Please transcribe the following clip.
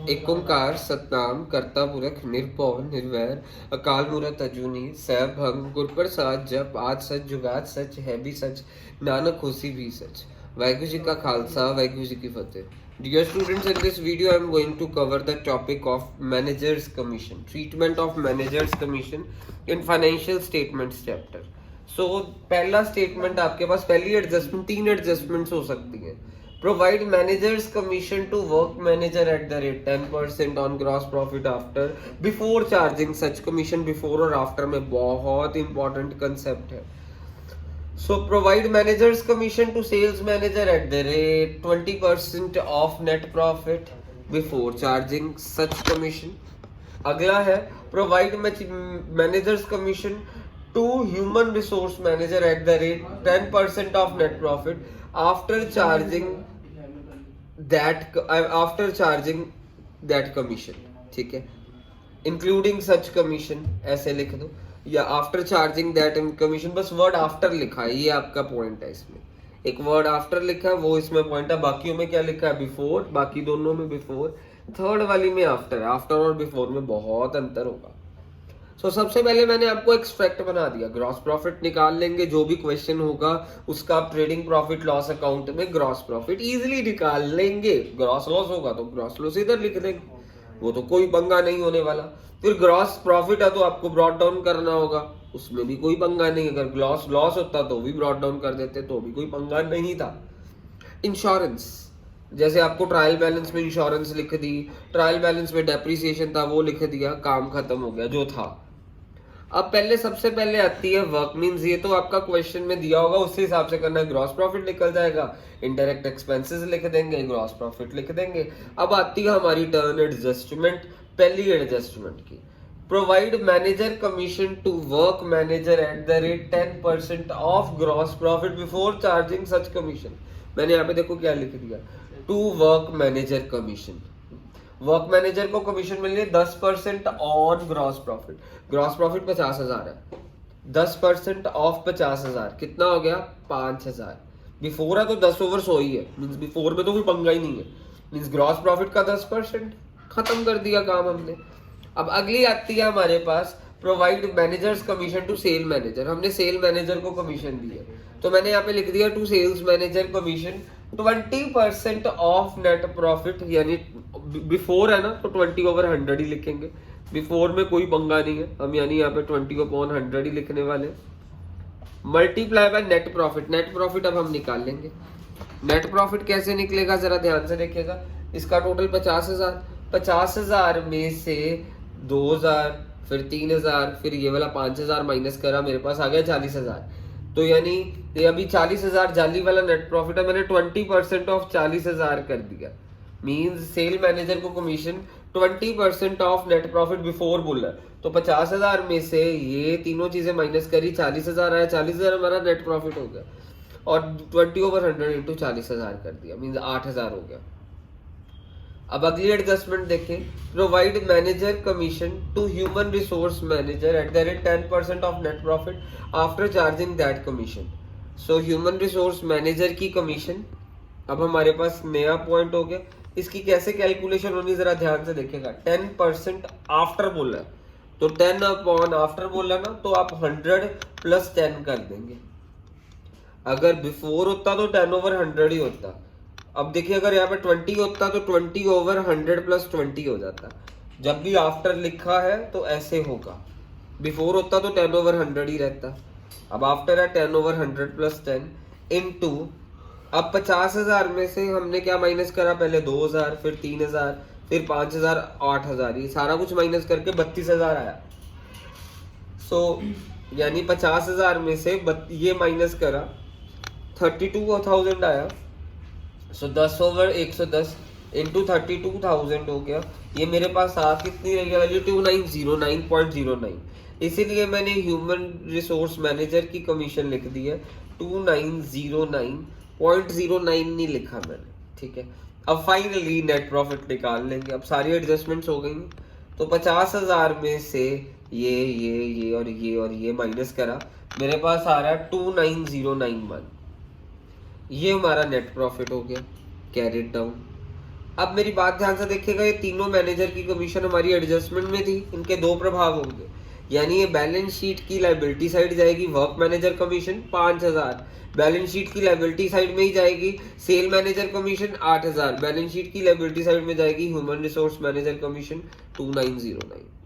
एक ओंकार सतनाम करता पुरख निरभौ निर्वैर अकाल मूरत अजूनी सैभंग गुर प्रसाद जप आज सच जुगात सच है भी सच नानक होसी भी सच। वाहिगुरु जी का खालसा वाहिगुरु जी की फतेह। Dear students, in this video I am going to cover the topic of managers commission, treatment of managers commission in financial statements chapter. So पहला स्टेटमेंट आपके पास पहली एडजस्टमेंट तीन एडजस्टमेंट्स हो सकती है। Provide managers commission to work manager at the rate 10% on gross profit after before charging such commission before और after में बहुत important concept है। So provide managers commission to sales manager at the rate 20% of net profit before charging such commission। अगला है provide managers commission to human resource manager at the rate 10% of net profit after charging that commission. ठीक है, including सच commission ऐसे लिख दो या after charging that commission, बस word after लिखा है, ये आपका पॉइंट है। इसमें एक वर्ड आफ्टर लिखा है वो इसमें पॉइंट है, बाकियों में क्या लिखा है बिफोर, बाकी दोनों में बिफोर, थर्ड वाली में आफ्टर। आफ्टर और बिफोर में बहुत अंतर होगा। सबसे पहले मैंने आपको एक्सट्रैक्ट बना दिया, ग्रॉस प्रॉफिट निकाल लेंगे, जो भी क्वेश्चन होगा उसका आप ट्रेडिंग प्रॉफिट लॉस अकाउंट में ग्रॉस प्रॉफिट इजीली निकाल लेंगे। ग्रॉस लॉस होगा तो ग्रॉस लॉस इधर लिख देंगे, वो तो कोई पंगा नहीं होने वाला। फिर ग्रॉस प्रॉफिट है तो आपको ब्रॉट डाउन करना होगा, उसमें भी कोई पंगा नहीं। अगर ग्रॉस लॉस होता तो भी ब्रॉट डाउन कर देते, तो भी कोई पंगा नहीं था। इंश्योरेंस, जैसे आपको ट्रायल बैलेंस में इंश्योरेंस लिख दी, ट्रायल बैलेंस में डेप्रिसिएशन था वो लिख दिया, काम खत्म हो गया जो था। अब पहले सबसे पहले आती है वर्क, मींस ये तो आपका क्वेश्चन में दिया होगा उसी हिसाब से करना है। ग्रॉस प्रॉफिट निकल जाएगा, इनडायरेक्ट एक्सपेंसेस लिख देंगे, ग्रॉस प्रॉफिट लिख देंगे। अब आती है हमारी टर्न एडजस्टमेंट, पहली एडजस्टमेंट की। Provide manager commission to work manager at the rate 10% of gross profit before charging such commission. मैंने यहाँ पे देखो क्या लिख दिया, to work manager commission. Work manager को कमीशन मिल रही है 10% on gross profit. Gross profit 50,000 है, 10% ऑफ 50,000 कितना हो गया 5,000। बिफोर है तो 10 ओवर 100 ही है, मींस बिफोर में तो कोई पंगा ही नहीं है, मींस ग्रॉस प्रॉफिट का 10%, खत्म कर दिया काम हमने। अब अगली आती है हमारे पास provide managers commission to sale manager. हमने सेल मैनेजर को कमीशन दी है तो मैंने यहाँ पे लिख दिया to sales manager commission 20% of net profit, यानी बिफोर है ना तो 20 ओवर 100 ही लिखेंगे, बिफोर में कोई पंगा नहीं है हम, यानी यहाँ पे 20 अपॉन 100 ही लिखने वाले। Multiply by net profit, net profit अब हम निकाल लेंगे। नेट प्रॉफिट कैसे निकलेगा जरा ध्यान से देखिएगा। इसका टोटल 50,000, 50,000 में से 2,000 फिर 3,000 फिर ये वाला 5,000 माइनस करा, मेरे पास आ गया 40,000। तो यानी ये अभी 40,000 जाली वाला नेट प्रॉफिट है, मैंने 20% ऑफ 40,000 कर दिया। मींस सेल मैनेजर को commission 20% of net profit before बोला, तो 50,000 में से ये तीनों चीजें माइनस करी, 40,000 आया, 40,000 हमारा नेट प्रॉफिट हो गया, और 20 ओवर 100 इंटू 40,000 कर दिया, मींस 8,000 हो गया। अब अगली एडजस्टमेंट देखें, provide manager commission to human resource manager at the rate 10% of net profit after charging that commission. So human resource manager की कमीशन अब हमारे पास नया पॉइंट हो गया। इसकी कैसे कैलकुलेशन होनी जरा ध्यान से देखिएगा। 10% आफ्टर बोला तो 10 अपॉन आफ्टर बोला ना, तो आप 100 प्लस 10 कर देंगे। अगर बिफोर होता तो 10 ओवर 100 ही होता। अब देखिए अगर यहाँ पे 20 होता तो 20 ओवर 100 प्लस 20 हो जाता। जब भी आफ्टर लिखा है तो ऐसे होगा, बिफोर होता तो 10 ओवर 100 ही रहता। अब आफ्टर है 10 ओवर 100 प्लस 10 इनटू, अब 50,000 में से हमने क्या माइनस करा, पहले 2,000 फिर 3,000 फिर 5,000 8,000, ये सारा कुछ माइनस करके 32,000 आया। यानी 50,000 में से ये माइनस करा 32,000 आया। 10 ओवर 110 इंटू 32,000 हो गया। ये मेरे पास आ कितनी रही वैल्यू 2909.09। इसीलिए मैंने ह्यूमन रिसोर्स मैनेजर की कमीशन लिख दी है 2909.09 नहीं लिखा मैंने, ठीक है। अब फाइनली नेट प्रॉफिट निकाल लेंगे। अब सारी एडजस्टमेंट्स हो गई, तो 50,000 में से ये और ये माइनस करा, मेरे पास आ रहा है 29,091। ये हमारा नेट प्रॉफिट हो गया, कैरिड डाउन। अब मेरी बात ध्यान से देखिएगा, ये तीनों मैनेजर की कमीशन हमारी एडजस्टमेंट में थी, इनके दो प्रभाव होंगे। यानी ये बैलेंस शीट की लायबिलिटी साइड जाएगी work manager commission 5000, balance sheet की लायबिलिटी साइड में ही जाएगी sale manager commission 8000, balance sheet की लायबिलिटी साइड में जाएगी ह्यूमन रिसोर्स मैनेजर कमीशन 2909।